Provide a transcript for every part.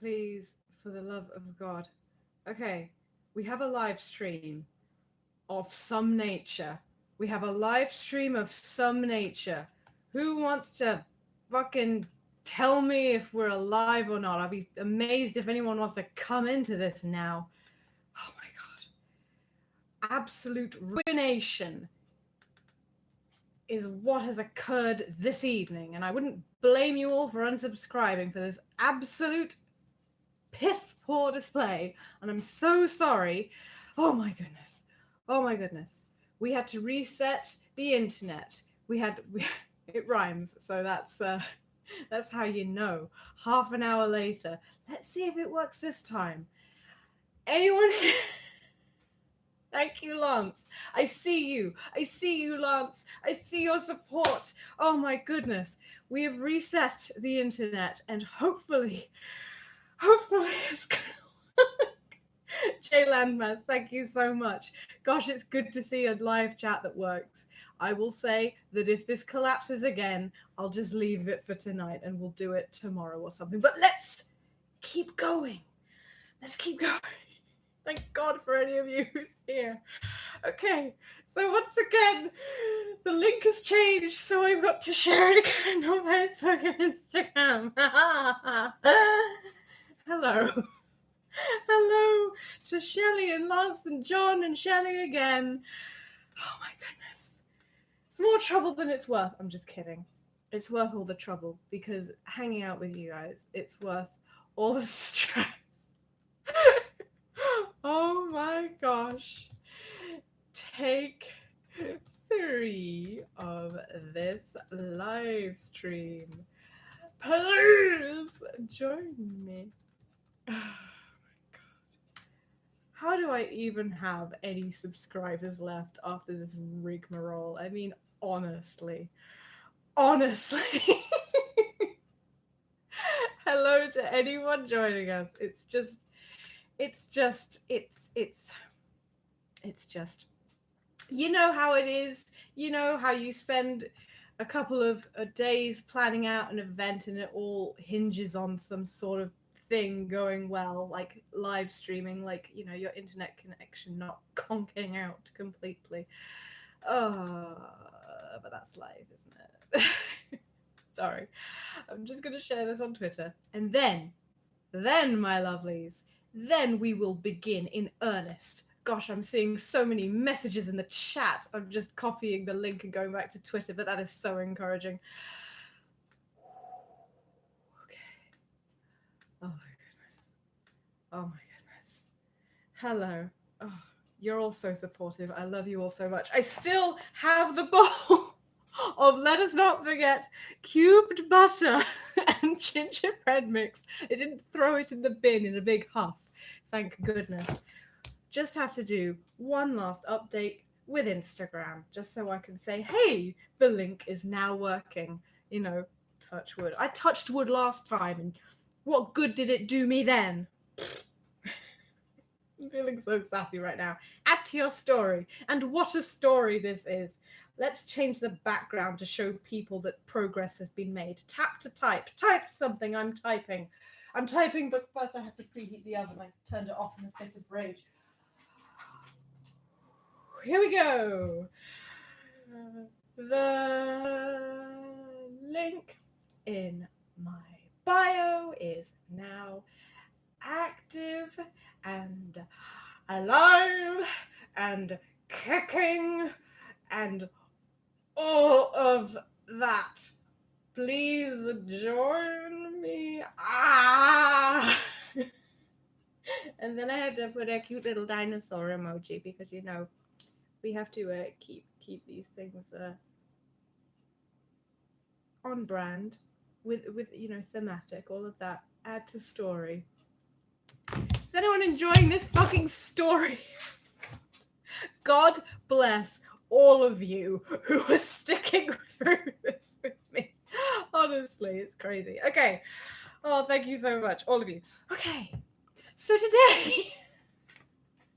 Please, for the love of God. Okay, we have a live stream of some nature. We have a live stream of some nature. Who wants to fucking tell me if we're alive or not? I'd be amazed if anyone wants to come into this now. Oh my God. Absolute ruination is what has occurred this evening, and I wouldn't blame you all for unsubscribing for this absolute piss poor display, and I'm so sorry. Oh my goodness. Oh my goodness. We had to reset the internet. It rhymes, so that's how you know. Half an hour later. Let's see if it works this time. Anyone here? Thank you, Lance. I see you. I see you, Lance. I see your support. Oh my goodness. We have reset the internet, and hopefully it's gonna work. Jay Landmass, thank you so much. Gosh, it's good to see a live chat that works. I will say that if this collapses again, I'll just leave it for tonight and we'll do it tomorrow or something. But let's keep going. Let's keep going. Thank God for any of you who's here. Okay, so once again, the link has changed, so I've got to share it again on Facebook and Instagram. Hello. Hello to Shelley and Lance and John and Shelley again. Oh my goodness. It's more trouble than it's worth. I'm just kidding. It's worth all the trouble because hanging out with you guys, it's worth all the stress. Oh my gosh. Take 3 of this live stream. Please join me. Oh my God. How do I even have any subscribers left after this rigmarole? I mean, honestly. Hello to anyone joining us. It's just, you know how it is. You know how you spend a couple of days planning out an event and it all hinges on some sort of thing going well, like live streaming, like, you know, your internet connection not conking out completely. But that's live, isn't it? Sorry. I'm just going to share this on Twitter. And then, my lovelies, then we will begin in earnest. Gosh, I'm seeing so many messages in the chat. I'm just copying the link and going back to Twitter, but that is so encouraging. Okay. Oh my goodness. Oh my goodness. Hello. Oh, you're all so supportive. I love you all so much. I still have the bowl of, let us not forget, cubed butter and gingerbread mix. I didn't throw it in the bin in a big huff. Thank goodness. Just have to do one last update with Instagram, just so I can say, hey, the link is now working. You know, touch wood. I touched wood last time, and what good did it do me then? I'm feeling so sassy right now. Add to your story. And what a story this is. Let's change the background to show people that progress has been made. Tap to type. Type something. I'm typing, but first I have to preheat the oven. I turned it off in a fit of rage. Here we go. The link in my bio is now active and alive and kicking and all of that. Please join me. And then I had to put a cute little dinosaur emoji because, you know, we have to keep these things on brand with you know, thematic, all of that. Add to story. Is anyone enjoying this fucking story? God bless all of you who are sticking through this with me. Honestly, it's crazy. Okay. Oh, thank you so much, all of you. Okay. So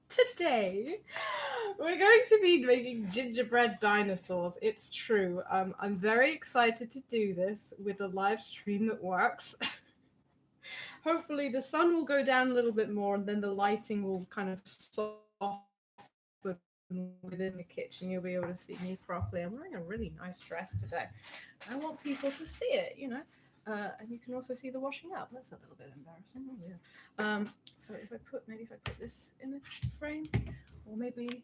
today we're going to be making gingerbread dinosaurs. It's true. I'm very excited to do this with a live stream that works. hopefully the sun will go down a little bit more, and then the lighting will kind of soften within the kitchen. You'll be able to see me properly. I'm wearing a really nice dress today. I want people to see it, you know. And you can also see the washing up. That's a little bit embarrassing. Oh, yeah. So if I put this in the frame, or maybe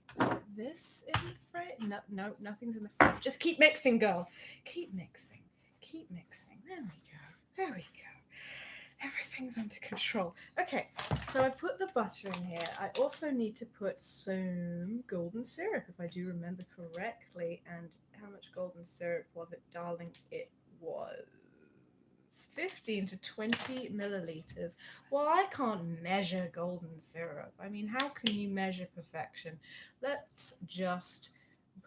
this in the frame. No, nothing's in the frame. Just keep mixing, girl. Keep mixing. Keep mixing. There we go. There we go. Everything's under control. Okay, so I put the butter in here. I also need to put some golden syrup, if I do remember correctly. And how much golden syrup was it, darling? It was 15 to 20 milliliters. Well, I can't measure golden syrup. I mean, how can you measure perfection? Let's just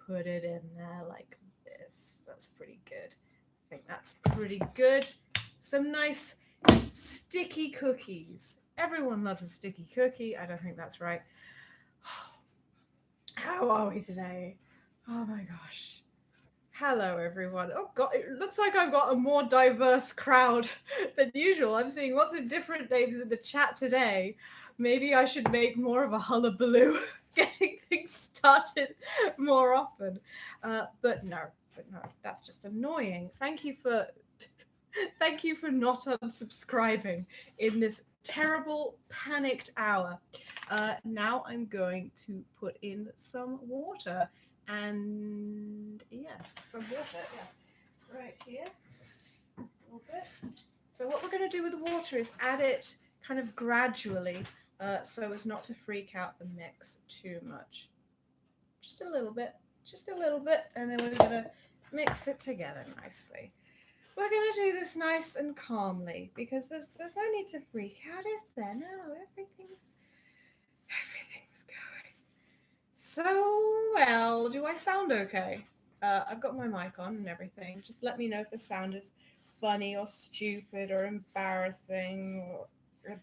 put it in there like this. That's pretty good. I think that's pretty good. Some nice sticky cookies. Everyone loves a sticky cookie. I don't think that's right. How are we today? Oh my gosh. Hello, everyone. Oh, God, it looks like I've got a more diverse crowd than usual. I'm seeing lots of different names in the chat today. Maybe I should make more of a hullabaloo, getting things started more often. But no, that's just annoying. Thank you for not unsubscribing in this terrible, panicked hour. Now I'm going to put in some water. And yes, some water, yes. Right here, a little bit. So what we're going to do with the water is add it kind of gradually so as not to freak out the mix too much. Just a little bit, and then we're going to mix it together nicely. We're going to do this nice and calmly because there's no need to freak out, is there? No, everything's going so well. Do I sound okay? I've got my mic on and everything. Just let me know if the sound is funny or stupid or embarrassing or a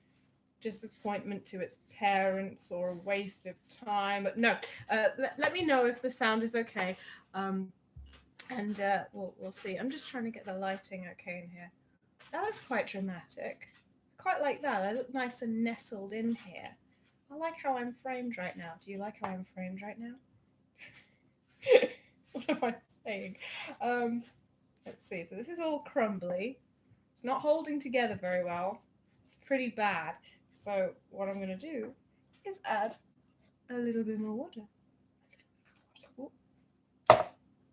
disappointment to its parents or a waste of time. But no, let me know if the sound is okay. And we'll see. I'm just trying to get the lighting okay in here. That looks quite dramatic. Quite like that. I look nice and nestled in here. I like how I'm framed right now. Do you like how I'm framed right now? What am I saying? Let's see. So this is all crumbly. It's not holding together very well. It's pretty bad. So what I'm going to do is add a little bit more water.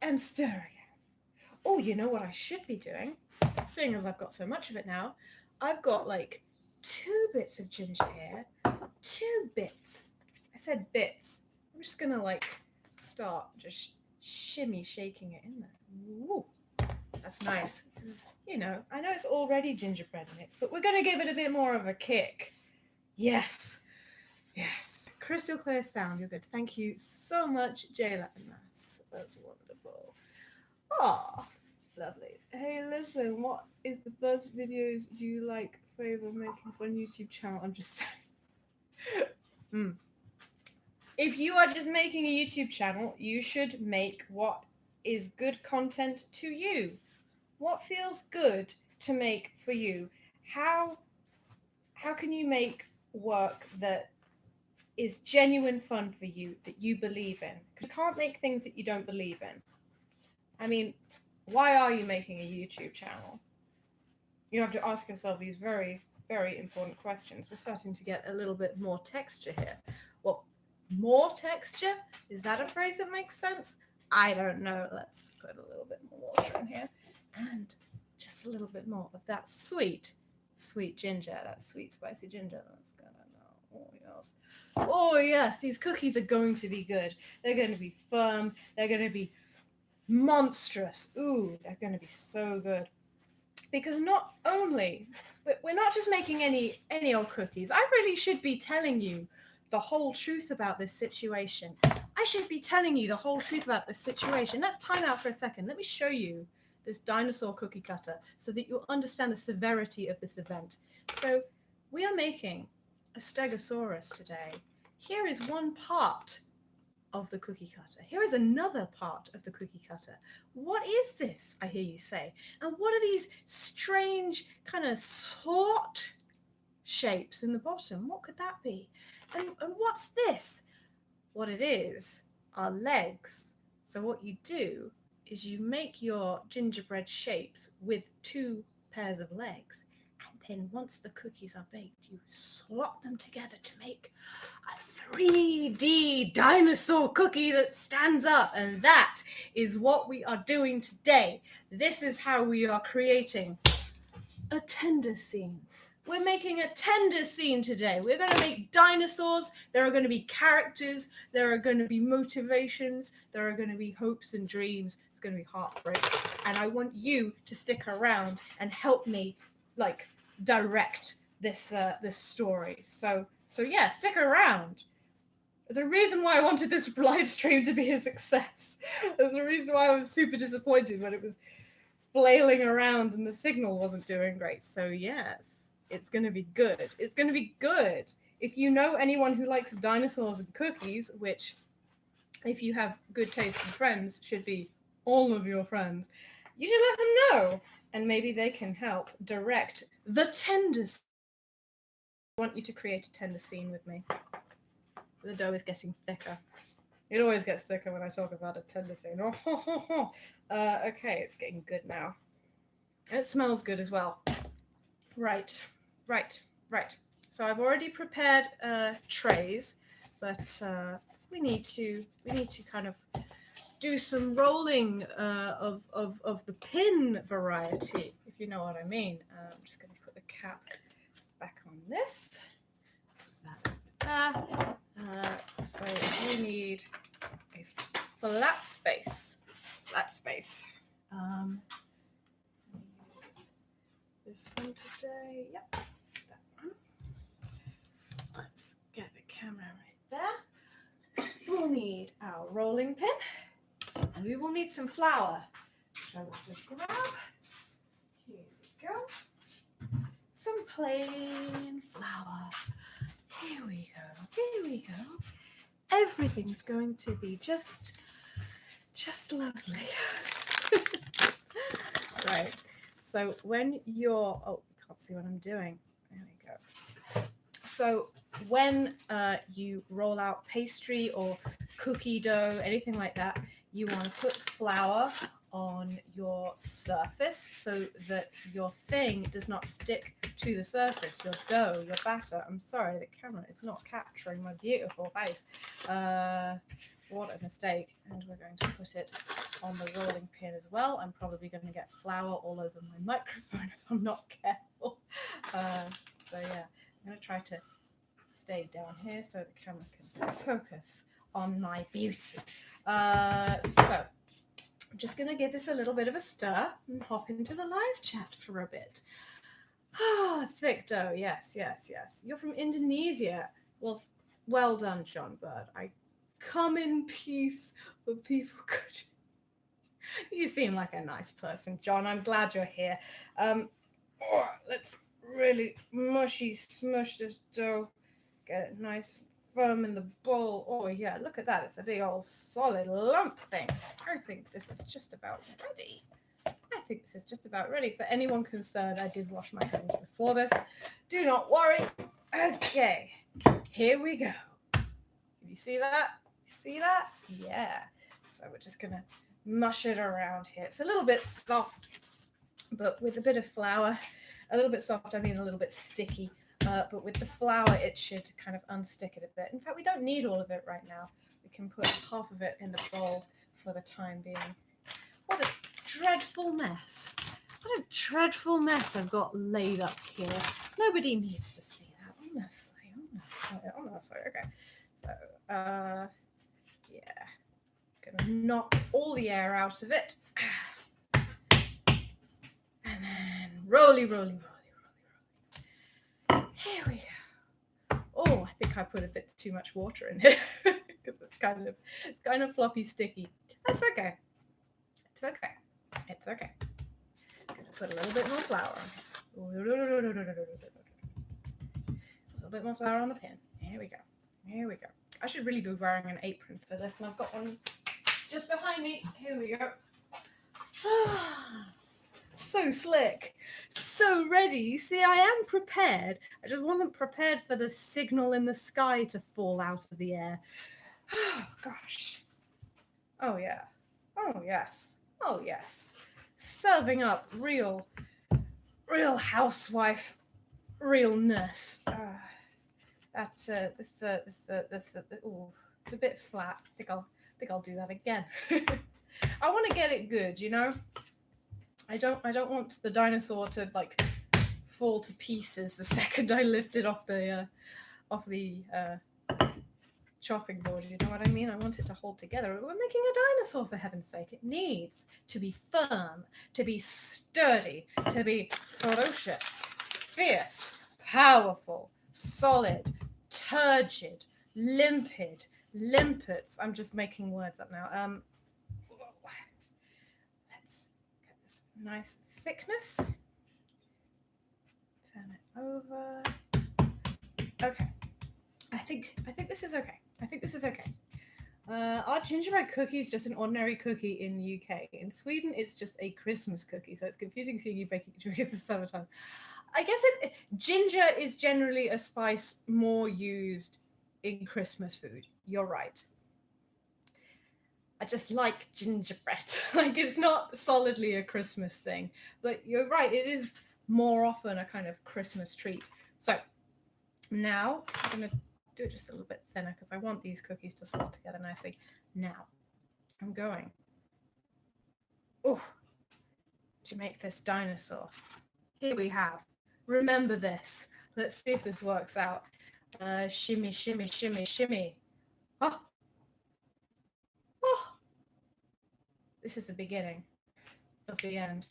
And stir again. Oh, you know what I should be doing? Seeing as I've got so much of it now, I've got like 2 bits of ginger here. 2 bits. I said bits. I'm just going to like start just shimmy shaking it in there. Ooh, that's nice. You know, I know it's already gingerbread mix, but we're going to give it a bit more of a kick. Yes. Yes. Crystal clear sound. You're good. Thank you so much, Jayla and Mass. That's wonderful. Ah, lovely. Hey, listen, what is the first videos you like favor making for a YouTube channel? I'm just saying. If you are just making a YouTube channel, you should make what is good content to you. What feels good to make for you? How can you make work that is genuine fun for you, that you believe in? Because you can't make things that you don't believe in. I mean, why are you making a YouTube channel? You have to ask yourself these very, very important questions. We're starting to get a little bit more texture here. Well, more texture? Is that a phrase that makes sense? I don't know. Let's put a little bit more water in here. And just a little bit more of that sweet, sweet ginger, that sweet, spicy ginger. That's gonna know. Oh, yes. Oh, yes. These cookies are going to be good. They're going to be firm. They're going to be monstrous. Ooh, they're going to be so good. Because not only, but we're not just making any old cookies. I really should be telling you the whole truth about this situation. I should be telling you the whole truth about this situation. Let's time out for a second. Let me show you this dinosaur cookie cutter so that you'll understand the severity of this event. So we are making a stegosaurus today. Here is one part of the cookie cutter. Here is another part of the cookie cutter. What is this, I hear you say? And what are these strange kind of slot shapes in the bottom. What could that be? And what's this? What it is are legs. So what you do is you make your gingerbread shapes with 2 pairs of legs. And then once the cookies are baked, you slot them together to make a 3D dinosaur cookie that stands up. And that is what we are doing today. This is how we are creating a tender scene. We're making a tender scene today. We're going to make dinosaurs. There are going to be characters. There are going to be motivations. There are going to be hopes and dreams. It's going to be heartbreak. And I want you to stick around and help me, like, direct this this story. So yeah, stick around. There's a reason why I wanted this live stream to be a success. There's a reason why I was super disappointed when it was flailing around and the signal wasn't doing great. So yes, it's going to be good. It's going to be good. If you know anyone who likes dinosaurs and cookies, which if you have good taste in friends should be all of your friends, you should let them know and maybe they can help direct the tender scene. I want you to create a tender scene with me. The dough is getting thicker. It always gets thicker when I talk about a tender scene. Okay, it's getting good now. It smells good as well. Right. So I've already prepared trays, but we need to kind of do some rolling of the pin variety, if you know what I mean. I'm just going to put the cap back on this. So we need a flat space. Use this one today. Yep, that one. Let's get the camera right there. We'll need our rolling pin, and we will need some flour. So we'll just grab. Here we go. Some plain flour. Here we go. Everything's going to be just lovely. Right. So when you're, oh, you can't see what I'm doing. There we go. So when you roll out pastry or cookie dough, anything like that, you want to put flour on your surface so that your thing does not stick to the surface, your dough, your batter. I'm sorry, the camera is not capturing my beautiful face. What a mistake. And we're going to put it on the rolling pin as well. I'm probably going to get flour all over my microphone if I'm not careful. So yeah, I'm going to try to stay down here so the camera can focus on my beauty. So I'm just going to give this a little bit of a stir and hop into the live chat for a bit. Thick dough. Yes. You're from Indonesia. Well done, John Bird. I come in peace with people could. You seem like a nice person, John. I'm glad you're here. Let's really smush this dough. Get it nice firm in the bowl. Oh yeah, look at that. It's a big old solid lump thing. I think this is just about ready. For anyone concerned, I did wash my hands before this. Do not worry. Okay, here we go. You see that? Yeah. So we're just gonna mush it around here. It's a little bit soft, but with a bit of flour, a little bit soft, I mean a little bit sticky. But with the flour, it should kind of unstick it a bit. In fact, we don't need all of it right now. We can put half of it in the bowl for the time being. What a dreadful mess. What a dreadful mess I've got laid up here. Nobody needs to see that, honestly. Okay. So, yeah. Gonna knock all the air out of it. And then roly. Here we go. Oh, I think I put a bit too much water in here because it's kind of floppy, sticky. That's okay. It's okay. I'm gonna put a little bit more flour on here. A little bit more flour on the pan. Here we go. I should really be wearing an apron for this, and I've got one just behind me. Here we go. So slick. so ready. You see, I am prepared. I just wasn't prepared for the signal in the sky to fall out of the air. Oh, gosh. Oh, yeah. Oh, yes. Oh, yes. Serving up real housewife realness. That's it's a bit flat. I think I'll do that again. I want to get it good, you know. I don't want the dinosaur to like fall to pieces the second I lift it off the chopping board. You know what I mean? I want it to hold together. We're making a dinosaur, for heaven's sake. It needs to be firm, to be sturdy, to be ferocious, fierce, powerful, solid, turgid, limpid, limpets. I'm just making words up now. Let's get this nice thickness. Turn it over. Okay. I think this is okay. I think this is okay. Our gingerbread cookie is just an ordinary cookie in the UK. In Sweden, it's just a Christmas cookie, so it's confusing seeing you baking it during the summertime. I guess ginger is generally a spice more used in Christmas food. You're right. I just like gingerbread. Like, it's not solidly a Christmas thing, but you're right. It is more often a kind of Christmas treat. So now I'm going to do it just a little bit thinner because I want these cookies to slot together nicely. Now I'm going to make this dinosaur. Here we have. Remember this. Let's see if this works out. Shimmy, shimmy, shimmy, shimmy. Oh. This is the beginning of the end.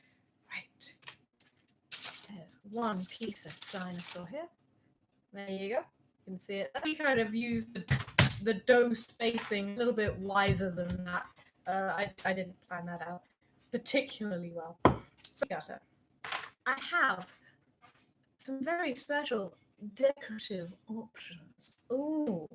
Right. There's one piece of dinosaur here. There you go. You can see it. We kind of used the dough spacing a little bit wiser than that. I didn't plan that out particularly well. So I have some very special decorative options. Ooh.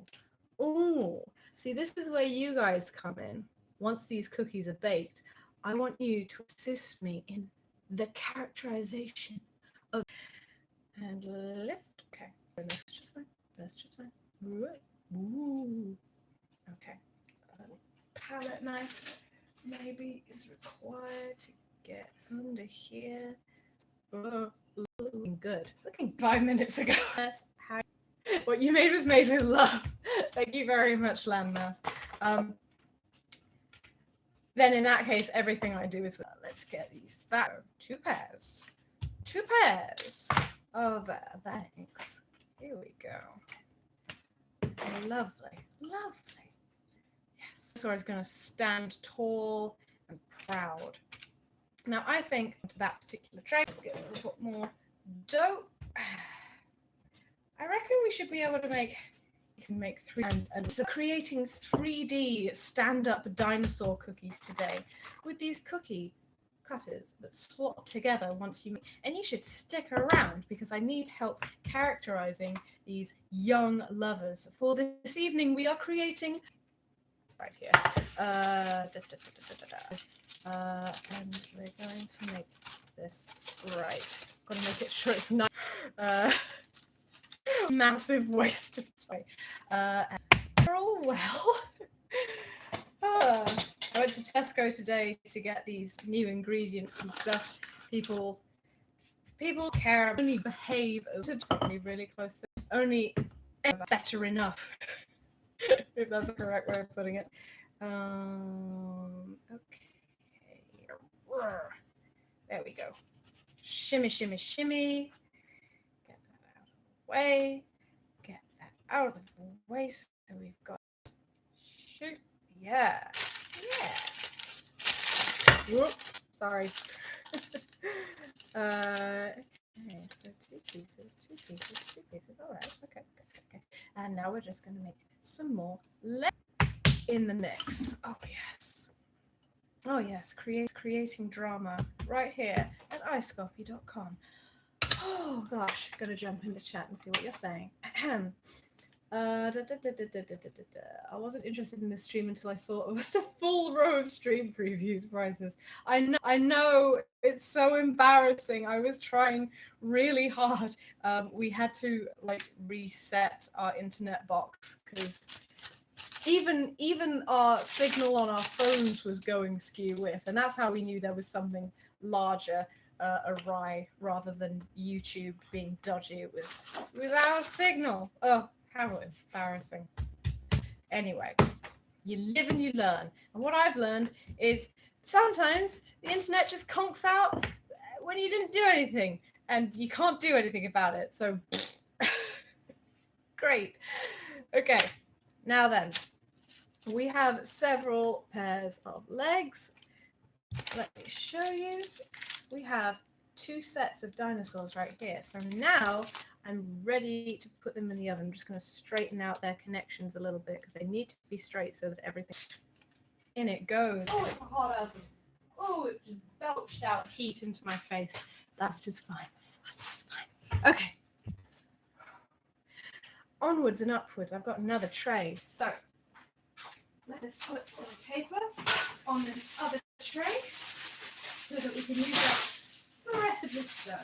See, this is where you guys come in. Once these cookies are baked, I want you to assist me in the characterization of and lift. Okay, that's just fine. That's just fine. Ooh. Okay. A little palette knife maybe is required to get under here. Looking good. It's looking 5 minutes ago. What you made was made with love. Thank you very much, Landmass. Then in that case, everything I do is let's get these back. Two pairs of bangs. Here we go. Lovely. Yes. So it's going to stand tall and proud. Now I think to that particular tray, let's get a little bit more dough. I reckon we should be able to make. You can make 3 and so creating 3D stand-up dinosaur cookies today with these cookie cutters that slot together once you. And you should stick around because I need help characterizing these young lovers. For this evening, we are creating right here. And we're going to make this right. Got to make it sure it's not massive waste of time. They're all well. I went to Tesco today to get these new ingredients and stuff. People care, only behave as really close to only better enough. If that's the correct way of putting it. Okay. There we go. Shimmy, shimmy, shimmy. Get that out of the way. Get that out of the way. So we've got shoot. Yeah. Whoop. Sorry. Okay, so two pieces. All right. Okay. And now we're just going to make some more in the mix. Oh yes, creating drama right here at iScopy.com. Oh gosh, gonna jump in the chat and see what you're saying. I wasn't interested in this stream until I saw it was a full row of stream previews prices. I know it's so embarrassing. I was trying really hard. We had to like reset our internet box because even our signal on our phones was going skew with, and that's how we knew there was something larger awry rather than YouTube being dodgy. It was our signal. Oh, how embarrassing. Anyway, you live and you learn. And what I've learned is sometimes the internet just conks out when you didn't do anything, and you can't do anything about it. So, great. Okay, now then, we have several pairs of legs. Let me show you. We have 2 sets of dinosaurs right here. So now I'm ready to put them in the oven. I'm just going to straighten out their connections a little bit because they need to be straight so that everything in it goes. Oh, it's a hot oven. Oh, it just belched out heat into my face. That's just fine. That's just fine. Okay. Onwards and upwards. I've got another tray. So let us put some paper on this other tray so that we can use up the rest of this dough.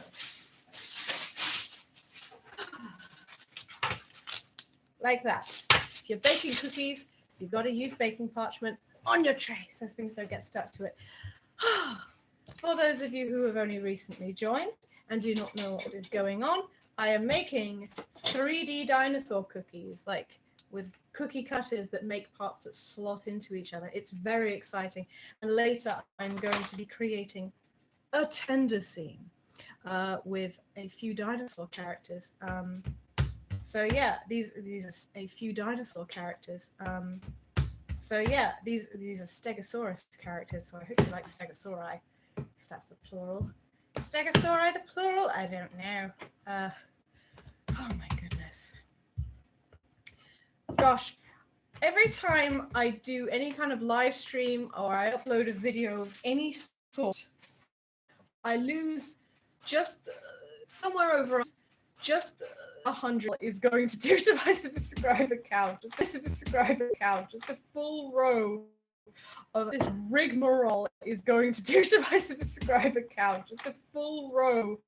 Like that. If you're baking cookies, you've got to use baking parchment on your tray so things don't get stuck to it. For those of you who have only recently joined and do not know what is going on, I am making 3D dinosaur cookies, like with cookie cutters that make parts that slot into each other. It's very exciting. And later I'm going to be creating a tender scene with a few dinosaur characters. So yeah, these are a few dinosaur characters. So yeah, these are Stegosaurus characters. So I hope you like Stegosauri, if that's the plural. Stegosauri the plural? I don't know. Oh my goodness. Gosh, every time I do any kind of live stream or I upload a video of any sort, I lose just somewhere over just 100 is going to do to my subscriber count. Just a full row of this rigmarole is going to do to my subscriber count. Just a full row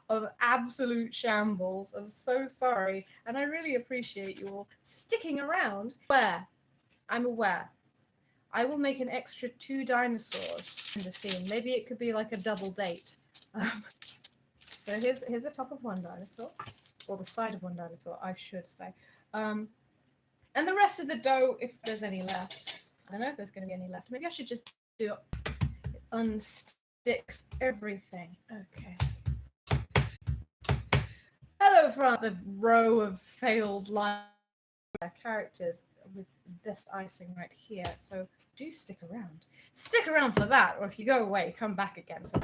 of absolute shambles. I'm so sorry, and I really appreciate you all sticking around. I'm aware. I will make an extra 2 dinosaurs in the scene. Maybe it could be like a double date. So here's the top of one dinosaur, or the side of one dinosaur, I should say. And the rest of the dough, if there's any left. I don't know if there's going to be any left. Maybe I should just do it. It unsticks everything. Okay. Hello from the row of failed live characters with this icing right here. So do stick around. Stick around for that, or if you go away, come back again. So,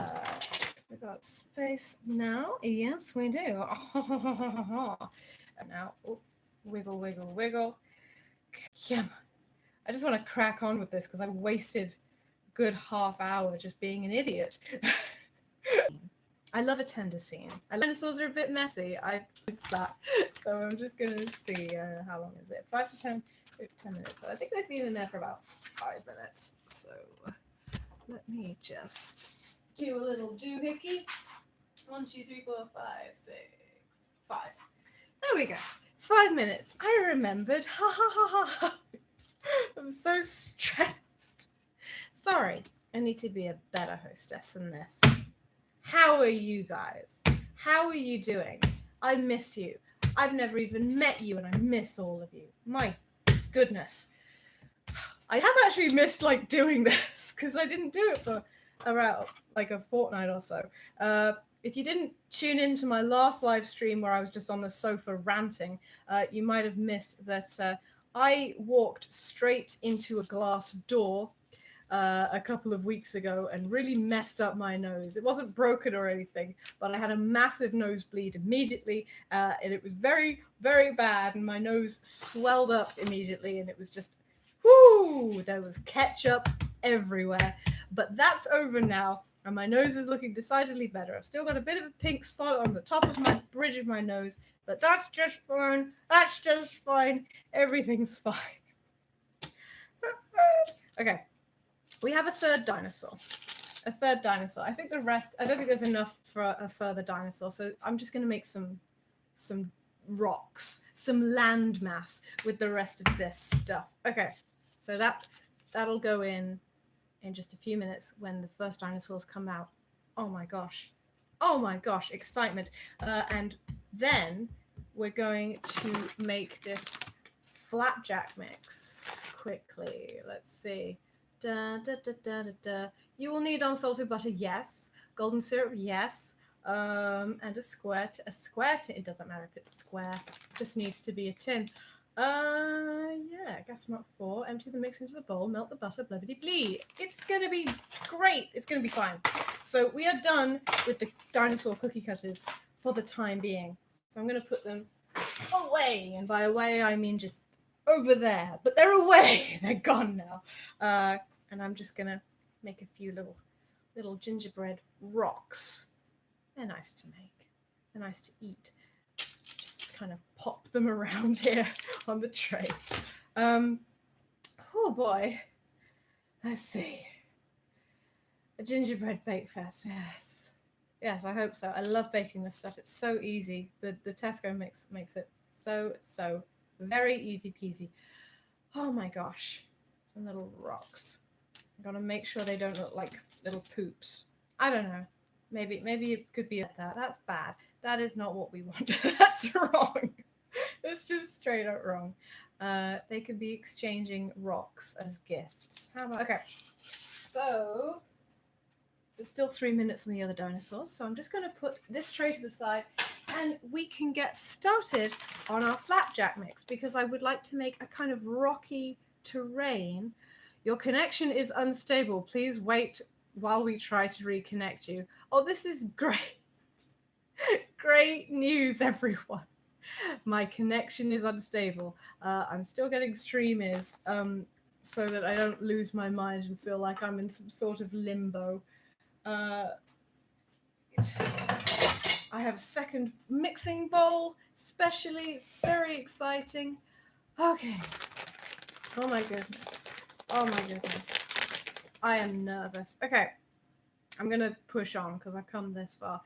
we've got space now. Yes, we do. And now, oh, wiggle, wiggle, wiggle. Yeah. I just want to crack on with this because I wasted a good half hour just being an idiot. I love a tender scene. Dinosaurs are a bit messy. I missed that. So I'm just going to see how long is it? 5 to 10 minutes. So I think they've been in there for about 5 minutes. So let me just do a little doohickey. 1, 2, 3, 4, 5, 6, 5. There we go. 5 minutes. I remembered. Ha ha ha ha ha. I'm so stressed. Sorry. I need to be a better hostess than this. How are you guys? How are you doing? I miss you. I've never even met you and I miss all of you. My goodness. I have actually missed like doing this because I didn't do it for around like a fortnight or so. If you didn't tune into my last live stream where I was just on the sofa ranting, you might have missed that I walked straight into a glass door a couple of weeks ago and really messed up my nose. It wasn't broken or anything, but I had a massive nosebleed immediately, and it was very, very bad, and my nose swelled up immediately, and it was just, whoo, there was ketchup everywhere. But that's over now. And my nose is looking decidedly better. I've still got a bit of a pink spot on the top of my bridge of my nose, but that's just fine. That's just fine. Everything's fine. Okay, we have a third dinosaur. A third dinosaur. I think the rest, I don't think there's enough for a further dinosaur, so I'm just going to make some rocks, some landmass with the rest of this stuff. Okay, so that'll go in just a few minutes when the first dinosaurs come out. Oh my gosh, excitement. And then we're going to make this flapjack mix quickly. Let's see. Da, da, da, da, da, da. You will need unsalted butter, yes. Golden syrup, yes. And a square tin. It doesn't matter if it's square. It just needs to be a tin. Yeah, gas mark 4. Empty the mix into the bowl. Melt the butter. Blah blah blah. It's gonna be great. It's gonna be fine. So we are done with the dinosaur cookie cutters for the time being. So I'm gonna put them away, and by away I mean just over there. But they're away. They're gone now. And I'm just gonna make a few little gingerbread rocks. They're nice to make. They're nice to eat. Just kind of pop them around here on the tray. Oh boy. Let's see. A gingerbread bake fest. Yes. Yes, I hope so. I love baking this stuff. It's so easy. The Tesco mix makes it so very easy peasy. Oh my gosh. Some little rocks. I'm gonna make sure they don't look like little poops. I don't know. Maybe it could be like that. That's bad. That is not what we want. That's wrong. It's just straight up wrong. They could be exchanging rocks as gifts. How about? Okay. So there's still 3 minutes on the other dinosaurs. So I'm just going to put this tray to the side, and we can get started on our flapjack mix because I would like to make a kind of rocky terrain. Your connection is unstable. Please wait while we try to reconnect you. Oh, this is great. Great news, everyone. My connection is unstable. I'm still getting streamers so that I don't lose my mind and feel like I'm in some sort of limbo. I have a second mixing bowl, especially very exciting. Okay. Oh my goodness. Oh my goodness. I am nervous. Okay. I'm going to push on because I've come this far.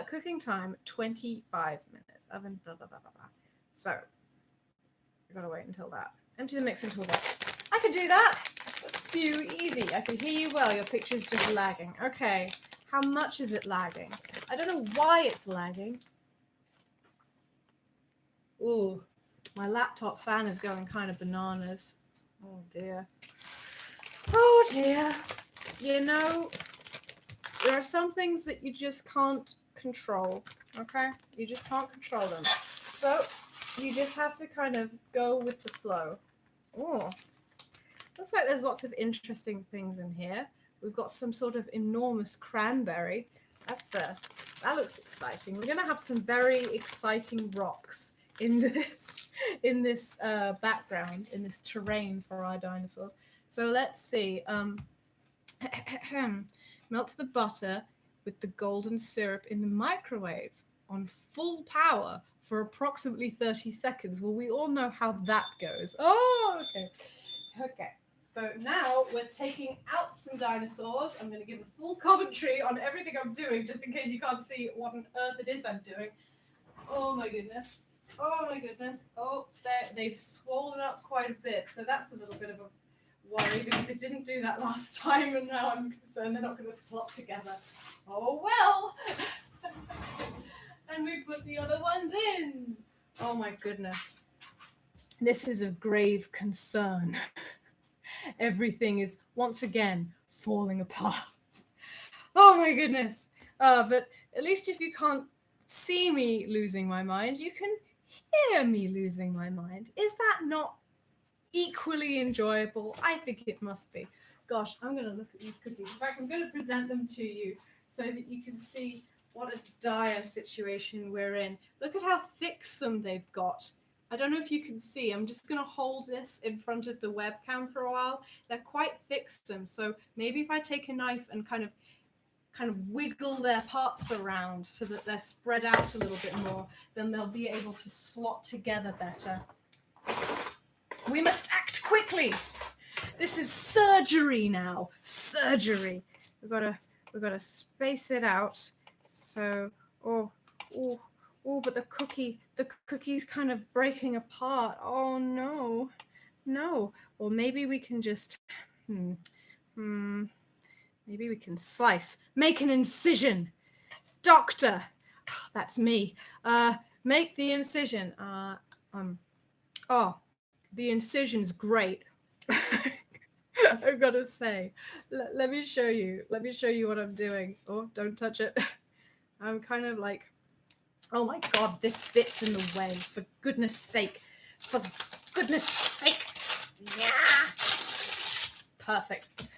Cooking time, 25 minutes. Oven, blah, blah, blah, blah, blah. So, I've got to wait until that. Empty the mix until that. I could do that. That's too easy. I can hear you well. Your picture's just lagging. Okay. How much is it lagging? I don't know why it's lagging. Ooh. My laptop fan is going kind of bananas. Oh, dear. Oh, dear. You know, there are some things that you just can't control, okay? You just can't control them. So you just have to kind of go with the flow. Oh, looks like there's lots of interesting things in here. We've got some sort of enormous cranberry. That looks exciting. We're going to have some very exciting rocks in this background, in this terrain for our dinosaurs. So let's see. Melt the butter with the golden syrup in the microwave on full power for approximately 30 seconds. Well, we all know how that goes. Oh, okay. Okay. So now we're taking out some dinosaurs. I'm going to give a full commentary on everything I'm doing, just in case you can't see what on earth it is I'm doing. Oh my goodness. Oh my goodness. Oh, they've swollen up quite a bit. So that's a little bit of a worry because they didn't do that last time, and now I'm concerned they're not going to slot together. Oh well. And we put the other ones in. Oh my goodness. This is of grave concern. Everything is once again falling apart. Oh my goodness. But at least if you can't see me losing my mind, you can hear me losing my mind. Is that not equally enjoyable? I think it must be. Gosh, I'm going to look at these cookies. In fact, I'm going to present them to you so that you can see what a dire situation we're in. Look at how thicksome they've got. I don't know if you can see. I'm just going to hold this in front of the webcam for a while. They're quite thicksome, so maybe if I take a knife and kind of kind of wiggle their parts around so that they're spread out a little bit more, then they'll be able to slot together better. We must act quickly. This is surgery now. Surgery. We've got to space it out. So, but the cookie's kind of breaking apart. Oh no. No. Or maybe we can just maybe we can slice. Make an incision. Doctor. That's me. Make the incision. The incision's great. I've got to say, let me show you. Let me show you what I'm doing. Oh, don't touch it. I'm kind of like, oh my God, this bit's in the way. For goodness sake. For goodness sake. Yeah. Perfect.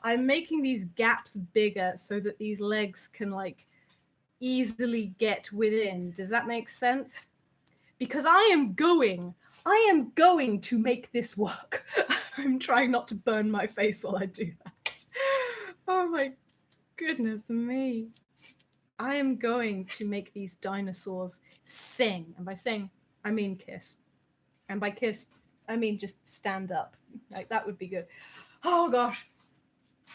I'm making these gaps bigger so that these legs can like easily get within. Does that make sense? Because I am going to make this work. I'm trying not to burn my face while I do that. Oh my goodness me. I am going to make these dinosaurs sing. And by sing, I mean kiss. And by kiss, I mean just stand up. Like that would be good. Oh gosh.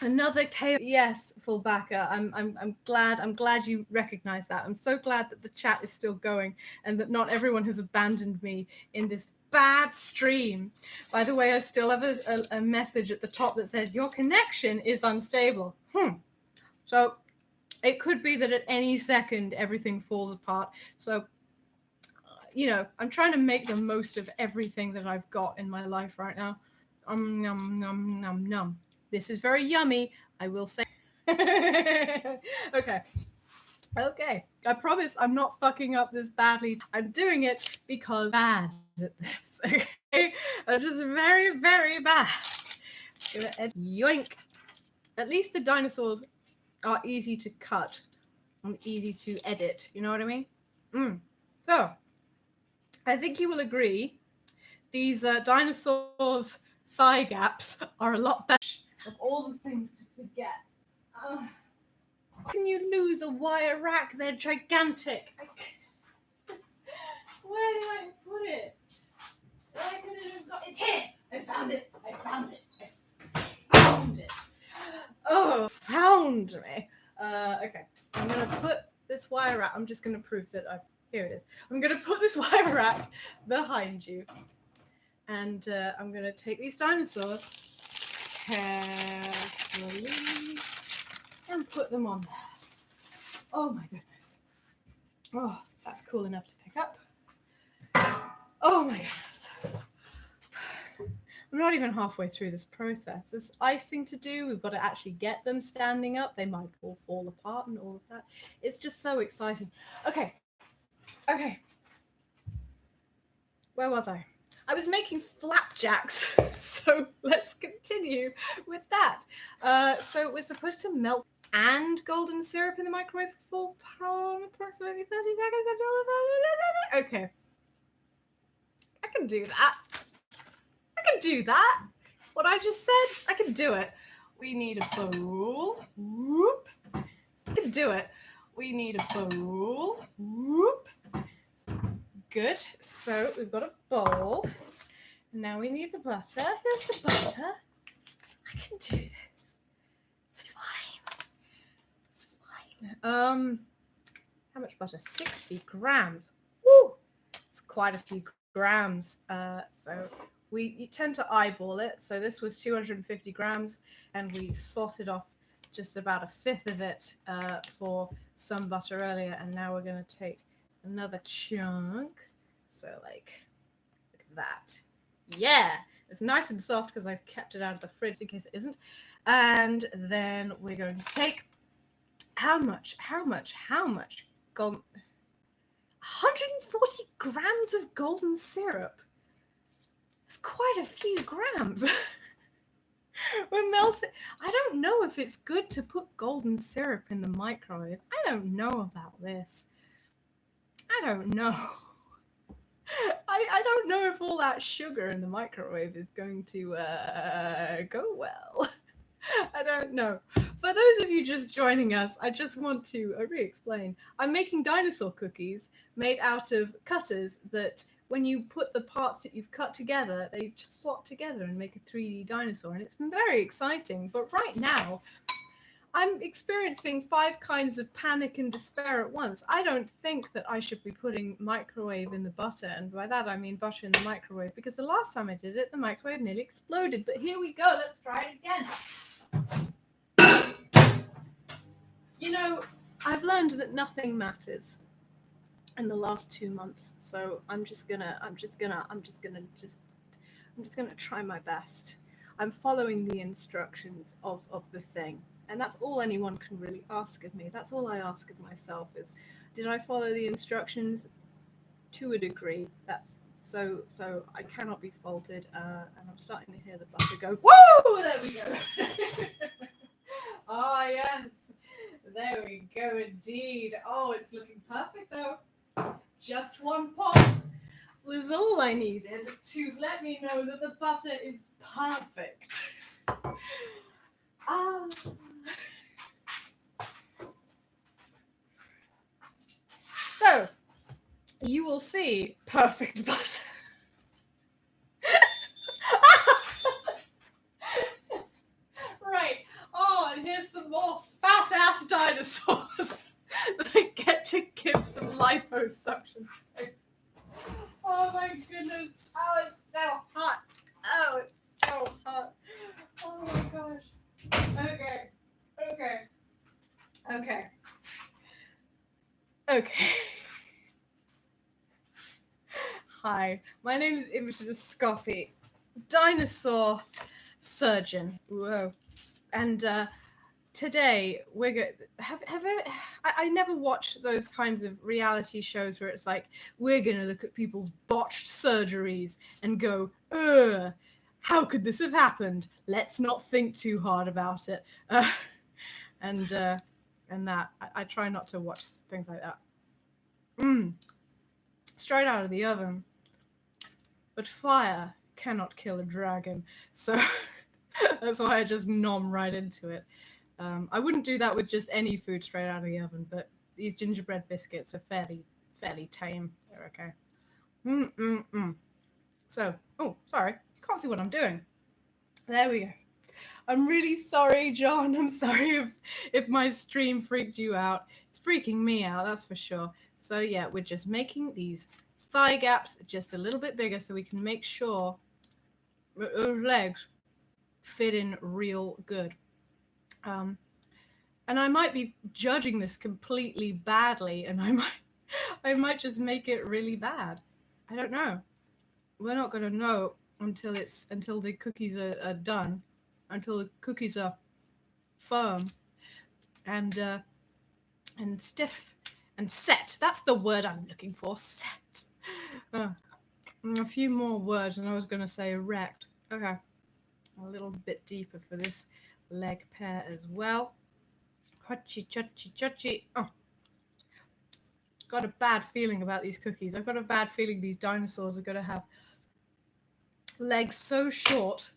Another chaos. Yes, Fullbacker. I'm glad you recognize that. I'm so glad that the chat is still going and that not everyone has abandoned me in this bad stream. By the way, I still have a message at the top that says your connection is unstable. So it could be that at any second everything falls apart. So you know, I'm trying to make the most of everything that I've got in my life right now. Num num num. This is very yummy, I will say. Okay. I promise I'm not fucking up this badly. I'm doing it because I'm bad at this. Okay. I'm just very, very bad. Yoink. At least the dinosaurs are easy to cut and easy to edit. You know what I mean? So, I think you will agree these dinosaurs' thigh gaps are a lot better. Of all the things to forget. How can you lose a wire rack? They're gigantic. Where do I put it? I could have got... It's here! I found it! Oh, found me. Okay. I'm going to put this wire rack... I'm just going to prove that I've... Here it is. I'm going to put this wire rack behind you. And I'm going to take these dinosaurs carefully and put them on there. Oh my goodness. Oh, that's cool enough to pick up. Oh my goodness. I'm not even halfway through this process. There's icing to do. We've got to actually get them standing up. They might all fall apart and all of that. It's just so exciting. Okay. Where was I? I was making flapjacks, so let's continue with that. So we're supposed to melt and golden syrup in the microwave for full power, approximately 30 seconds until... Okay. I can do that. What I just said, I can do it. We need a bowl. Whoop. I can do it. We need a bowl. Whoop. Good. So we've got a bowl. Now we need the butter. There's the butter. I can do this. It's fine. How much butter? 60 grams. Woo! It's quite a few grams. So you tend to eyeball it. So this was 250 grams, and we sauced off just about a fifth of it for some butter earlier, and now we're going to take another chunk. So like that. Yeah, it's nice and soft because I've kept it out of the fridge in case it isn't. And then we're going to take how much golden 140 grams of golden syrup. It's quite a few grams. We're melting. I don't know if it's good to put golden syrup in the microwave. I don't know about this. I don't know. I don't know if all that sugar in the microwave is going to go well. I don't know. For those of you just joining us, I just want to re-explain. I'm making dinosaur cookies made out of cutters that when you put the parts that you've cut together, they slot together and make a 3D dinosaur. And it's very exciting. But right now, I'm experiencing 5 kinds of panic and despair at once. I don't think that I should be putting microwave in the butter, and by that I mean butter in the microwave, because the last time I did it, the microwave nearly exploded. But here we go, let's try it again. You know, I've learned that nothing matters in the last 2 months, so I'm just gonna try my best. I'm following the instructions of the thing. And that's all anyone can really ask of me. That's all I ask of myself is, did I follow the instructions to a degree? That's so I cannot be faulted. And I'm starting to hear the butter go, woo! There we go. Ah, yes. There we go indeed. Oh, it's looking perfect though. Just one pop was all I needed to let me know that the butter is perfect. So, you will see perfect butter. Right. Oh, and here's some more fat-ass dinosaurs that I get to give some liposuction to. Oh my goodness. Oh, it's so hot. Oh, it's so hot. Oh my gosh. Okay. Hi, my name is Imogen Scoffy, dinosaur surgeon. Whoa. And today we're going I never watched those kinds of reality shows where it's like, we're going to look at people's botched surgeries and go, ugh, how could this have happened? Let's not think too hard about it. And that, I try not to watch things like that. Straight out of the oven. But fire cannot kill a dragon. So that's why I just nom right into it. I wouldn't do that with just any food straight out of the oven, but these gingerbread biscuits are fairly tame. They're okay. So, oh, sorry. You can't see what I'm doing. There we go. I'm really sorry, John. I'm sorry if my stream freaked you out. It's freaking me out, that's for sure. So yeah, we're just making these thigh gaps just a little bit bigger so we can make sure those legs fit in real good. And I might be judging this completely badly, and I might just make it really bad. I don't know. We're not gonna know until the cookies are done, until the cookies are firm and stiff and set. That's the word I'm looking for. Set. A few more words, and I was gonna say erect. Okay. A little bit deeper for this leg pair as well. Hachi chachi chachi. Oh. Got a bad feeling about these cookies. I've got a bad feeling these dinosaurs are going to have legs so short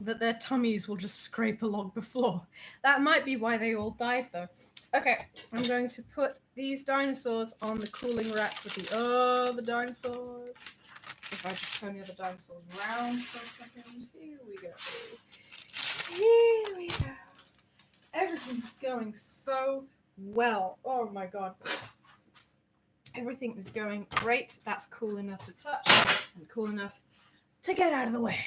that their tummies will just scrape along the floor. That might be why they all died, though. Okay, I'm going to put these dinosaurs on the cooling rack with the other dinosaurs. If I just turn the other dinosaurs around for a second. Here we go. Here we go. Everything's going so well. Oh my god. Everything is going great. That's cool enough to touch and cool enough to get out of the way.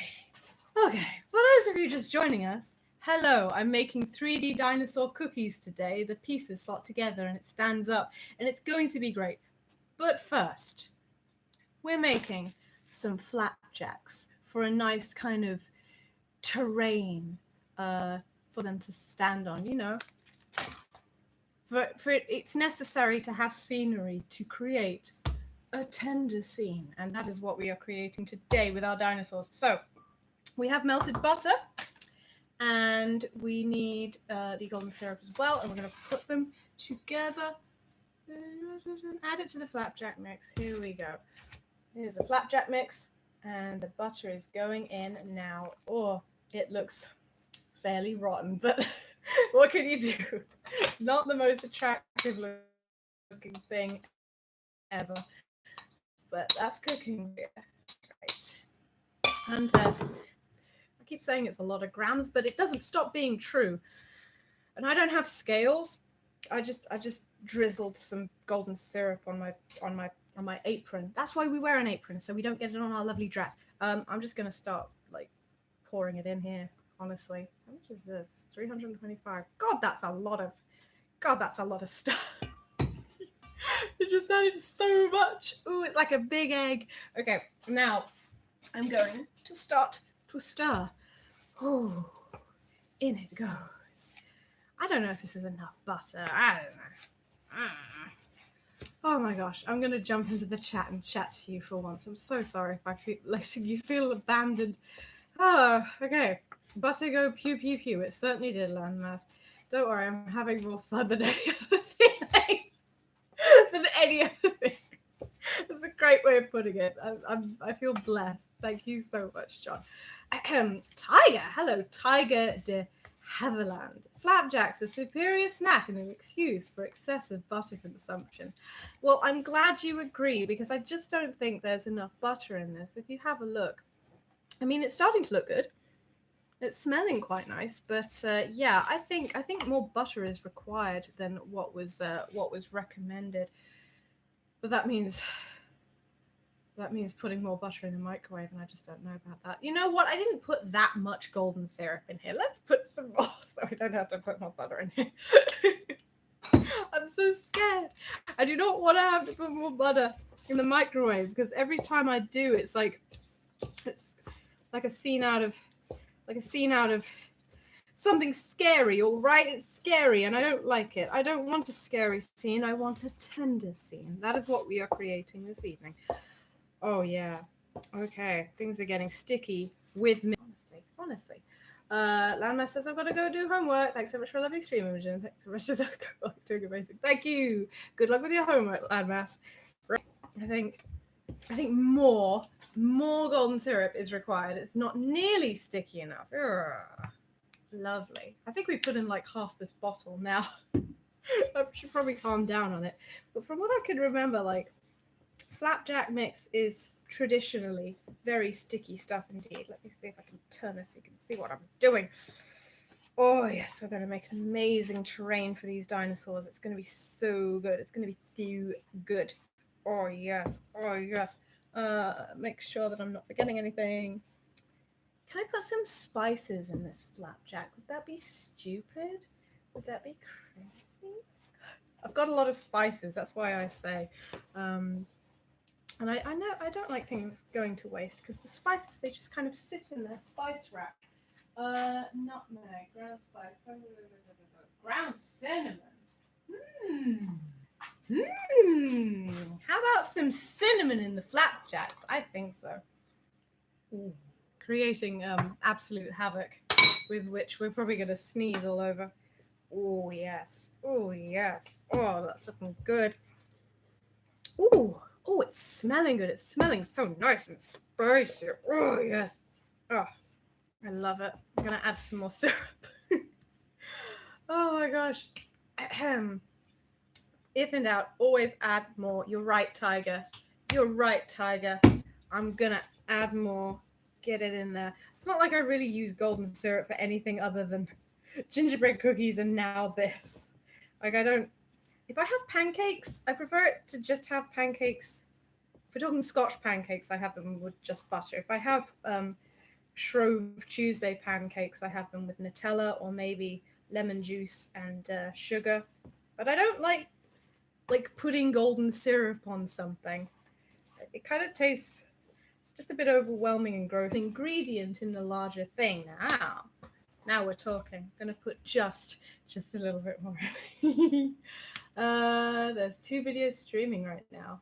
Okay, for those of you just joining us, hello, I'm making 3D dinosaur cookies today. The pieces slot together and it stands up and it's going to be great. But first, we're making some flapjacks for a nice kind of terrain for them to stand on, you know. It's necessary to have scenery to create a tender scene, and that is what we are creating today with our dinosaurs. So we have melted butter, and we need the golden syrup as well, and we're going to put them together. Add it to the flapjack mix. Here we go. Here's a flapjack mix, and the butter is going in now. Oh, it looks fairly rotten, but what can you do? Not the most attractive looking thing ever, but that's cooking beer. Right. And I keep saying it's a lot of grams, but it doesn't stop being true. And I don't have scales. I just drizzled some golden syrup on my apron. That's why we wear an apron, so we don't get it on our lovely dress. I'm just gonna start like pouring it in here. Honestly, how much is this? 325. God, that's a lot of. God, that's a lot of stuff. It just sounds so much. Ooh, it's like a big egg. Okay, now I'm going to start to stir. Oh, in it goes. I don't know if this is enough butter. I don't know. Oh my gosh, I'm going to jump into the chat and chat to you for once. I'm so sorry if I feel like you feel abandoned. Oh, okay. Butter go pew pew pew. It certainly did, Landmass. Don't worry, I'm having more fun than any other thing. That's a great way of putting it. I feel blessed. Thank you so much, John. Tiger. Hello, Tiger de Haviland. Flapjack's a superior snack and an excuse for excessive butter consumption. Well, I'm glad you agree because I just don't think there's enough butter in this. If you have a look, I mean, it's starting to look good. It's smelling quite nice, but yeah, I think more butter is required than what was recommended. But that means putting more butter in the microwave, and I just don't know about that. You know what? I didn't put that much golden syrup in here. Let's put some more so we don't have to put more butter in here. I'm so scared. I do not want to have to put more butter in the microwave because every time I do, it's like a scene out of something scary. All right, it's scary, and I don't like it. I don't want a scary scene. I want a tender scene. That is what we are creating this evening. Oh yeah. Okay, things are getting sticky with me. Honestly. Landmass says I've got to go do homework. Thanks so much for a lovely stream, Imogen. Thanks for the rest of the doing amazing. Thank you. Good luck with your homework, Landmass. Right. I think more golden syrup is required. It's not nearly sticky enough. Ugh. Lovely. I think we put in like half this bottle now. I should probably calm down on it. But from what I can remember, like Flapjack mix is traditionally very sticky stuff indeed. Let me see if I can turn this so you can see what I'm doing. Oh yes, we're going to make an amazing terrain for these dinosaurs. It's going to be so good. It's going to be so good. Oh yes. Oh yes. Make sure that I'm not forgetting anything. Can I put some spices in this flapjack? Would that be stupid? Would that be crazy? I've got a lot of spices. That's why I say. And I know I don't like things going to waste because the spices, they just kind of sit in their spice rack. Nutmeg, ground spice, ground cinnamon. How about some cinnamon in the flapjacks? I think so. Ooh. Creating absolute havoc with which we're probably going to sneeze all over. Oh, yes. Oh, yes. Oh, that's looking good. Ooh. Oh, it's smelling good. It's smelling so nice and spicy. Oh, yes. Oh, I love it. I'm going to add some more syrup. Oh, my gosh. If in doubt, always add more. You're right, Tiger. You're right, Tiger. I'm going to add more. Get it in there. It's not like I really use golden syrup for anything other than gingerbread cookies and now this. Like I don't, if I have pancakes, I prefer it to just have pancakes. If we're talking Scotch pancakes, I have them with just butter. If I have Shrove Tuesday pancakes, I have them with Nutella or maybe lemon juice and sugar. But I don't like putting golden syrup on something. It kind of tastes just a bit overwhelming and gross. Ingredient in the larger thing. Now we're talking. I'm gonna put just a little bit more. There's 2 videos streaming right now.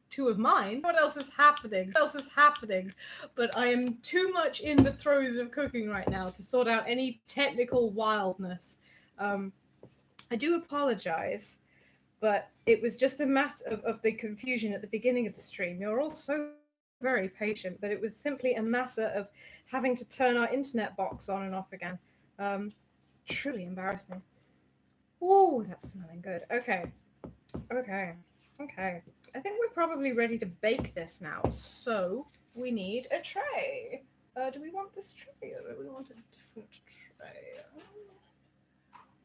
2 of mine. What else is happening? But I am too much in the throes of cooking right now to sort out any technical wildness. I do apologize, but it was just a matter of the confusion at the beginning of the stream. You're all so very patient, but it was simply a matter of having to turn our internet box on and off again. It's truly embarrassing. Oh, that's smelling good. Okay. I think we're probably ready to bake this now. So we need a tray. Do we want this tray or do we want a different tray?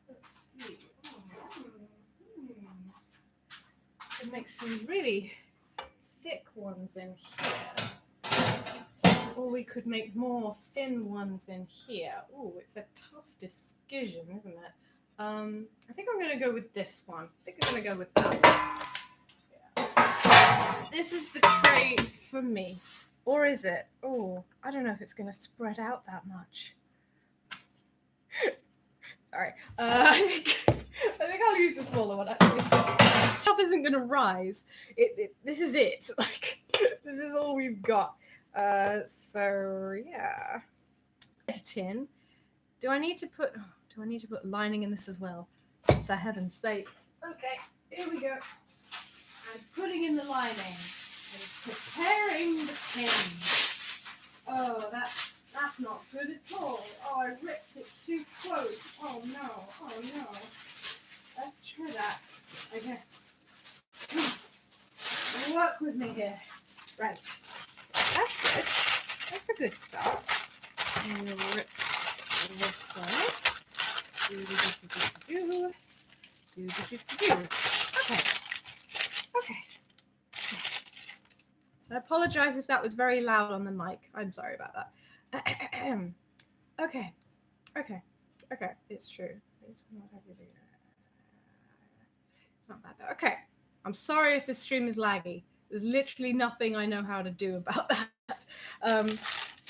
Let's see. Could make some really thick ones in here. Or we could make more thin ones in here. Oh, it's a tough decision, isn't it? I think I'm going to go with this one. I think I'm going to go with that one. Yeah. This is the tray for me. Or is it? Oh, I don't know if it's going to spread out that much. Sorry. I think I'll use the smaller one, actually. Stuff isn't going to rise. This is it. Like, this is all we've got. So, yeah. A tin. Do I need to put lining in this as well? For heaven's sake. Okay, here we go. I'm putting in the lining and preparing the tin. Oh, that's not good at all. Oh, I ripped it too close. Oh no. Let's try that. Okay. Work with me here. Right. That's good. That's a good start. I'm going to rip this way. Okay. I apologize if that was very loud on the mic. I'm sorry about that. Okay. It's true. It's not bad though. Okay. I'm sorry if this stream is laggy. There's literally nothing I know how to do about that.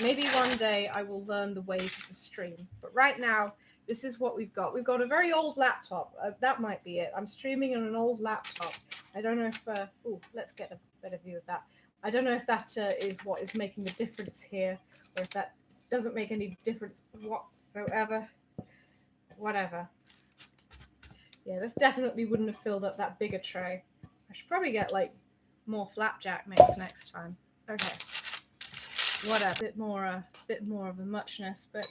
Maybe one day I will learn the ways of the stream. But right now, this is what we've got. We've got a very old laptop. That might be it. I'm streaming on an old laptop. I don't know if... let's get a better view of that. I don't know if that is what is making the difference here, or if that doesn't make any difference whatsoever. Whatever. Yeah, this definitely wouldn't have filled up that bigger tray. I should probably get, like, more flapjack mix next time. Okay. Whatever. Bit more of a muchness, but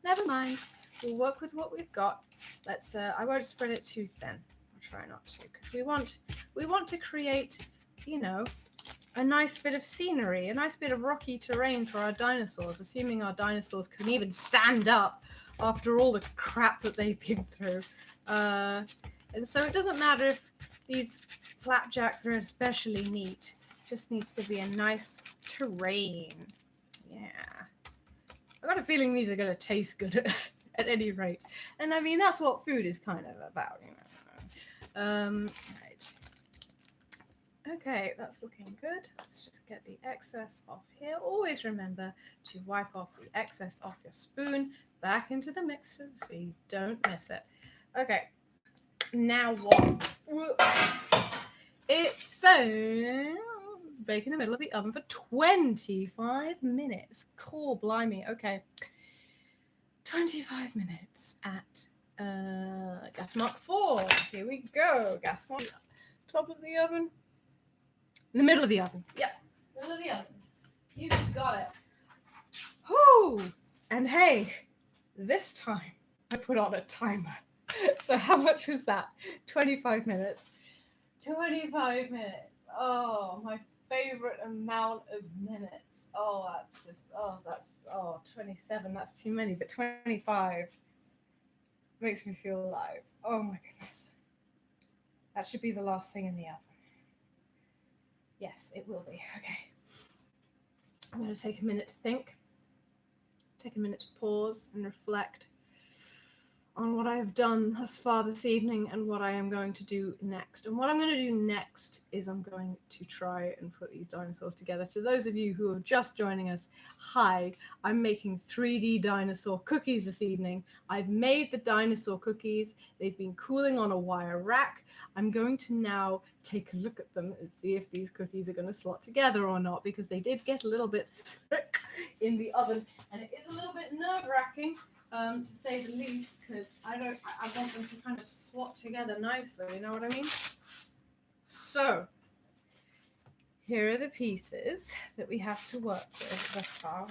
never mind. We'll work with what we've got. Let's I won't spread it too thin. I'll try not to, because we want to create, you know, a nice bit of scenery, a nice bit of rocky terrain for our dinosaurs, assuming our dinosaurs can even stand up after all the crap that they've been through. And so it doesn't matter if these flapjacks are especially neat. It just needs to be a nice terrain. Yeah. I've got a feeling these are going to taste good at any rate. And I mean, that's what food is kind of about, you know. Right. Okay, that's looking good. Let's just get the excess off here. Always remember to wipe off the excess off your spoon back into the mixer so you don't miss it. Okay, now what? It says bake in the middle of the oven for 25 minutes. Cool, blimey. Okay, 25 minutes at gas mark 4. Here we go. Gas mark top of the oven. In the middle of the oven. Yep. Middle of the oven. You got it. Whoo! And hey, this time I put on a timer. So how much was that? 25 minutes. 25 minutes. Oh, my favorite amount of minutes. Oh, that's just, 27. That's too many, but 25 makes me feel alive. Oh my goodness. That should be the last thing in the oven. Yes, it will be. Okay. I'm going to take a minute to think. Take a minute to pause and reflect on what I have done thus far this evening and what I am going to do next. And what I'm going to do next is I'm going to try and put these dinosaurs together. To those of you who are just joining us, hi, I'm making 3D dinosaur cookies this evening. I've made the dinosaur cookies. They've been cooling on a wire rack. I'm going to now take a look at them and see if these cookies are going to slot together or not, because they did get a little bit thick in the oven, and it is a little bit nerve-wracking. To say the least, because I want them to kind of slot together nicely, you know what I mean? So, here are the pieces that we have to work with thus far. I'll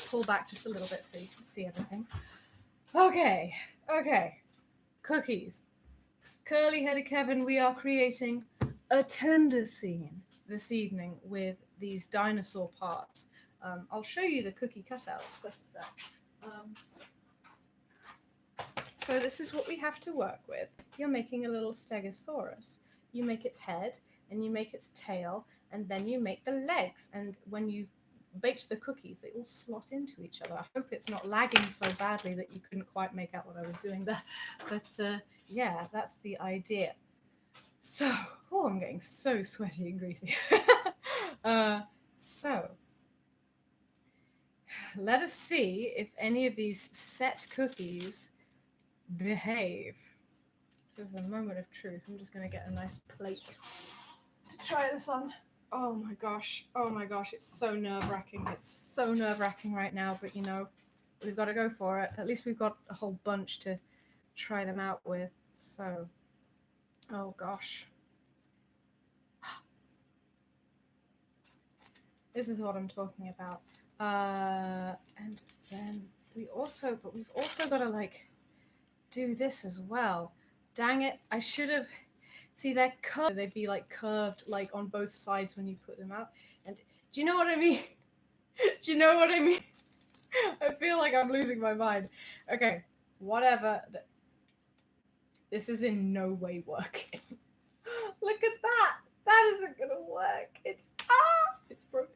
pull back just a little bit so you can see everything. Okay, okay. Cookies. Curly-headed Kevin, we are creating a tender scene this evening with these dinosaur parts. I'll show you the cookie cutouts just a sec. So this is what we have to work with. You're making a little stegosaurus. You make its head, and you make its tail, and then you make the legs. And when you baked the cookies, they all slot into each other. I hope it's not lagging so badly that you couldn't quite make out what I was doing there. But yeah, that's the idea. So, oh, I'm getting so sweaty and greasy. So, let us see if any of these set cookies behave. This is a moment of truth. I'm just going to get a nice plate to try this on. Oh my gosh, it's so nerve-wracking. It's so nerve-wracking right now, but you know, we've got to go for it. At least we've got a whole bunch to try them out with. So, oh gosh. This is what I'm talking about. And then we've also got to like do this as well. Dang it, I should have. See, they're curved. They'd be like curved like on both sides when you put them out. And do you know what I mean? Do you know what I mean? I feel like I'm losing my mind. Okay, whatever. This is in no way working. Look at that. That isn't gonna work. It's broken.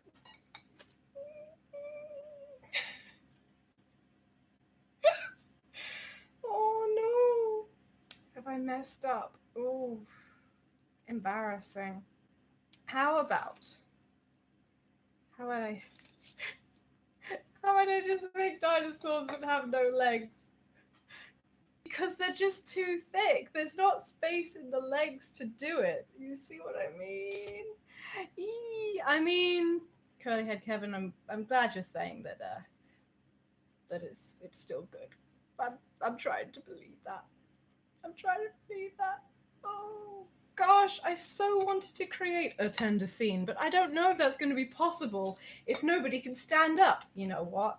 Oh no. Have I messed up? Oh, embarrassing. How about I just make dinosaurs that have no legs? Because they're just too thick. There's not space in the legs to do it. You see what I mean? I mean, curly head Kevin, I'm glad you're saying that that it's still good. I'm trying to believe that. Oh gosh, I so wanted to create a tender scene, but I don't know if that's going to be possible if nobody can stand up. You know what?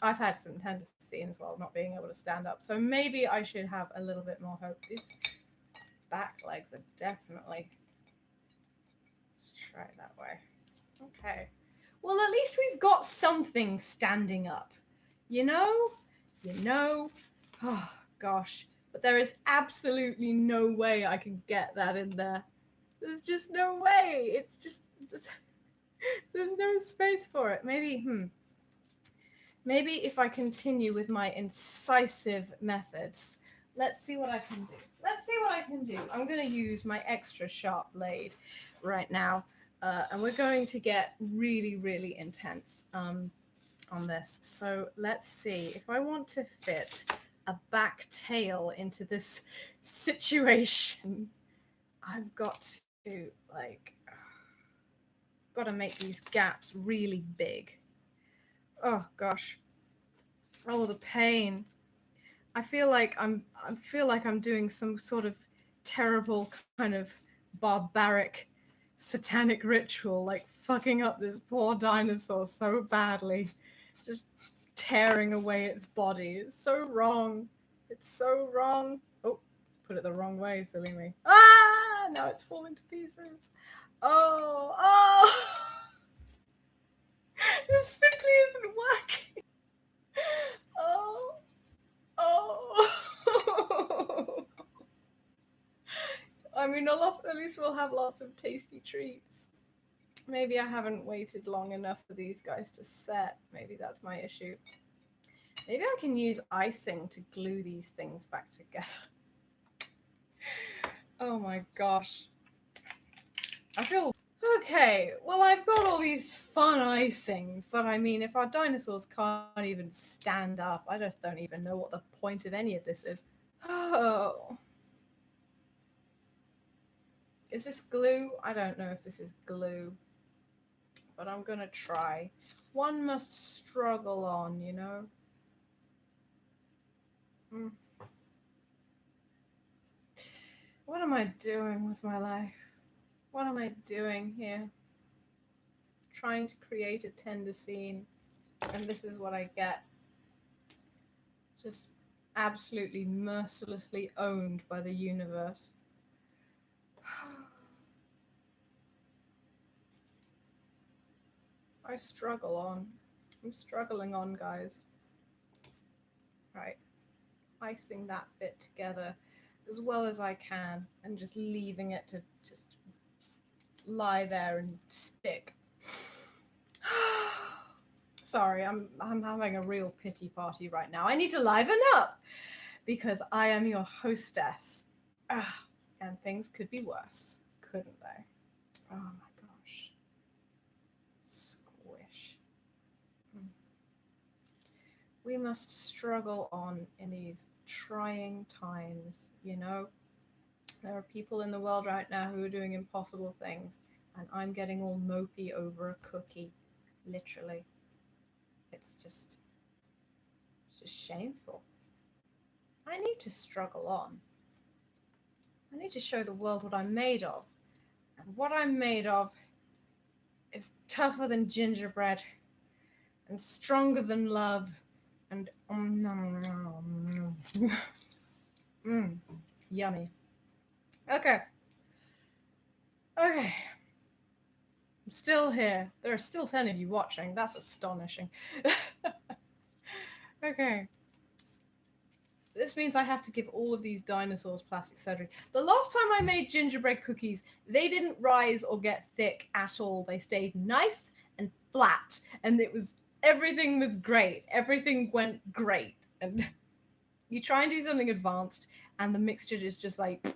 I've had some tender scenes while not being able to stand up, so maybe I should have a little bit more hope. These back legs are definitely. Let's try it that way. Okay. Well, at least we've got something standing up. You know? Oh, gosh. But there is absolutely no way I can get that in there. There's just no way. It's just... There's no space for it. Maybe if I continue with my incisive methods. Let's see what I can do. I'm going to use my extra sharp blade right now. And we're going to get really, really intense on this. So let's see. If I want to fit a back tail into this situation, I've got to, like, got to make these gaps really big. Oh, gosh. Oh, the pain. I feel like I'm doing some sort of terrible kind of barbaric satanic ritual, like fucking up this poor dinosaur so badly, just tearing away its body. It's so wrong. Oh, put it the wrong way, silly me. Now it's falling to pieces. Oh this simply isn't working. I mean, at least we'll have lots of tasty treats. Maybe I haven't waited long enough for these guys to set. Maybe that's my issue. Maybe I can use icing to glue these things back together. Oh my gosh. I feel... Okay, well, I've got all these fun icings, but I mean, if our dinosaurs can't even stand up, I just don't even know what the point of any of this is. Oh. Is this glue? I don't know if this is glue, but I'm gonna try. One must struggle on, you know? What am I doing with my life? What am I doing here? trying to create a tender scene, and this is what I get. Just absolutely mercilessly owned by the universe. I struggle on. I'm struggling on, guys. Right. Icing that bit together as well as I can and just leaving it to just lie there and stick. Sorry, I'm having a real pity party right now. I need to liven up because I am your hostess. And things could be worse, couldn't they? Oh my gosh. Squish. We must struggle on in these trying times, you know? There are people in the world right now who are doing impossible things, and I'm getting all mopey over a cookie, literally. It's just shameful. I need to struggle on. I need to show the world what I'm made of. And what I'm made of is tougher than gingerbread and stronger than love and yummy. Okay. I'm still here. There are still 10 of you watching. That's astonishing. Okay. This means I have to give all of these dinosaurs plastic surgery. The last time I made gingerbread cookies, they didn't rise or get thick at all. They stayed nice and flat, and everything was great. Everything went great. And you try and do something advanced, and the mixture is just like,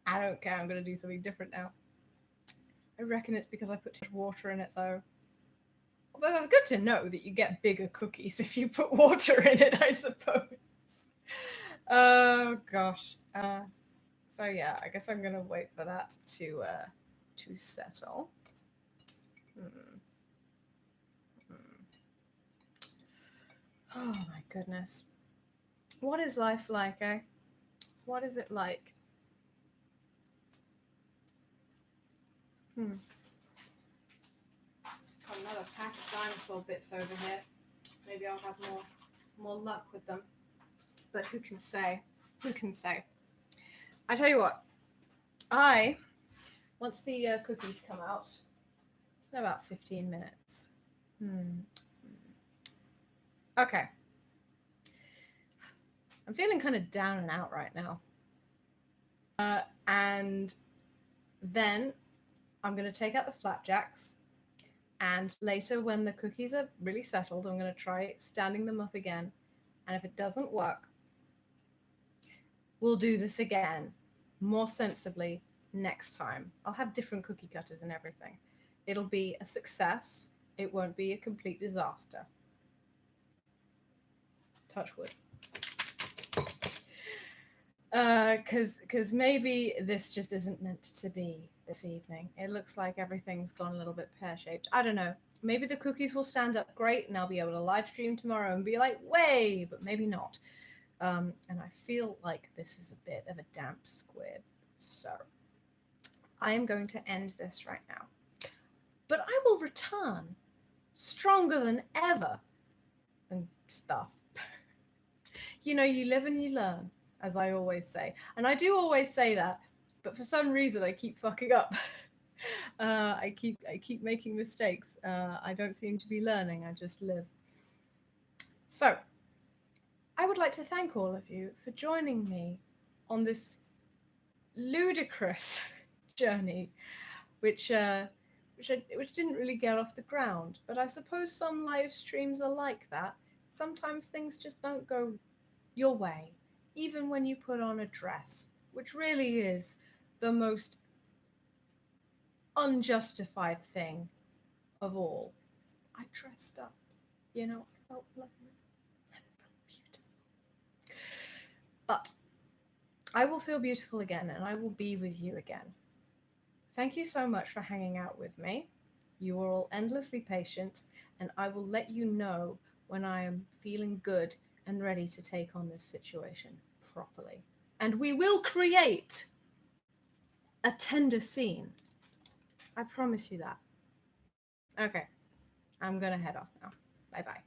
I don't care, I'm going to do something different now. I reckon it's because I put too much water in it, though. Although that's good to know that you get bigger cookies if you put water in it, I suppose. Oh gosh. So yeah, I guess I'm gonna wait for that to settle. Oh my goodness. What is life like, eh? What is it like? Got another pack of dinosaur bits over here. Maybe I'll have more luck with them. But who can say? Who can say? I tell you what, once the cookies come out, it's in about 15 minutes. Okay. I'm feeling kind of down and out right now. And then I'm going to take out the flapjacks, and later when the cookies are really settled, I'm going to try standing them up again. And if it doesn't work, we'll do this again, more sensibly, next time. I'll have different cookie cutters and everything. It'll be a success. It won't be a complete disaster. Touch wood. Because maybe this just isn't meant to be this evening. It looks like everything's gone a little bit pear-shaped. I don't know. Maybe the cookies will stand up great and I'll be able to live stream tomorrow and be like, way, but maybe not. And I feel like this is a bit of a damp squid. So I am going to end this right now. But I will return stronger than ever and stuff. You know, you live and you learn, as I always say. And I do always say that, but for some reason I keep fucking up. I keep making mistakes. I don't seem to be learning. I just live. So I would like to thank all of you for joining me on this ludicrous journey, which didn't really get off the ground. But I suppose some live streams are like that. Sometimes things just don't go your way, even when you put on a dress, which really is the most unjustified thing of all. I dressed up, you know, I felt lovely. I felt beautiful. But I will feel beautiful again, and I will be with you again. Thank you so much for hanging out with me. You are all endlessly patient, and I will let you know when I am feeling good and ready to take on this situation properly. And we will create a tender scene. I promise you that. Okay. I'm going to head off now. Bye-bye.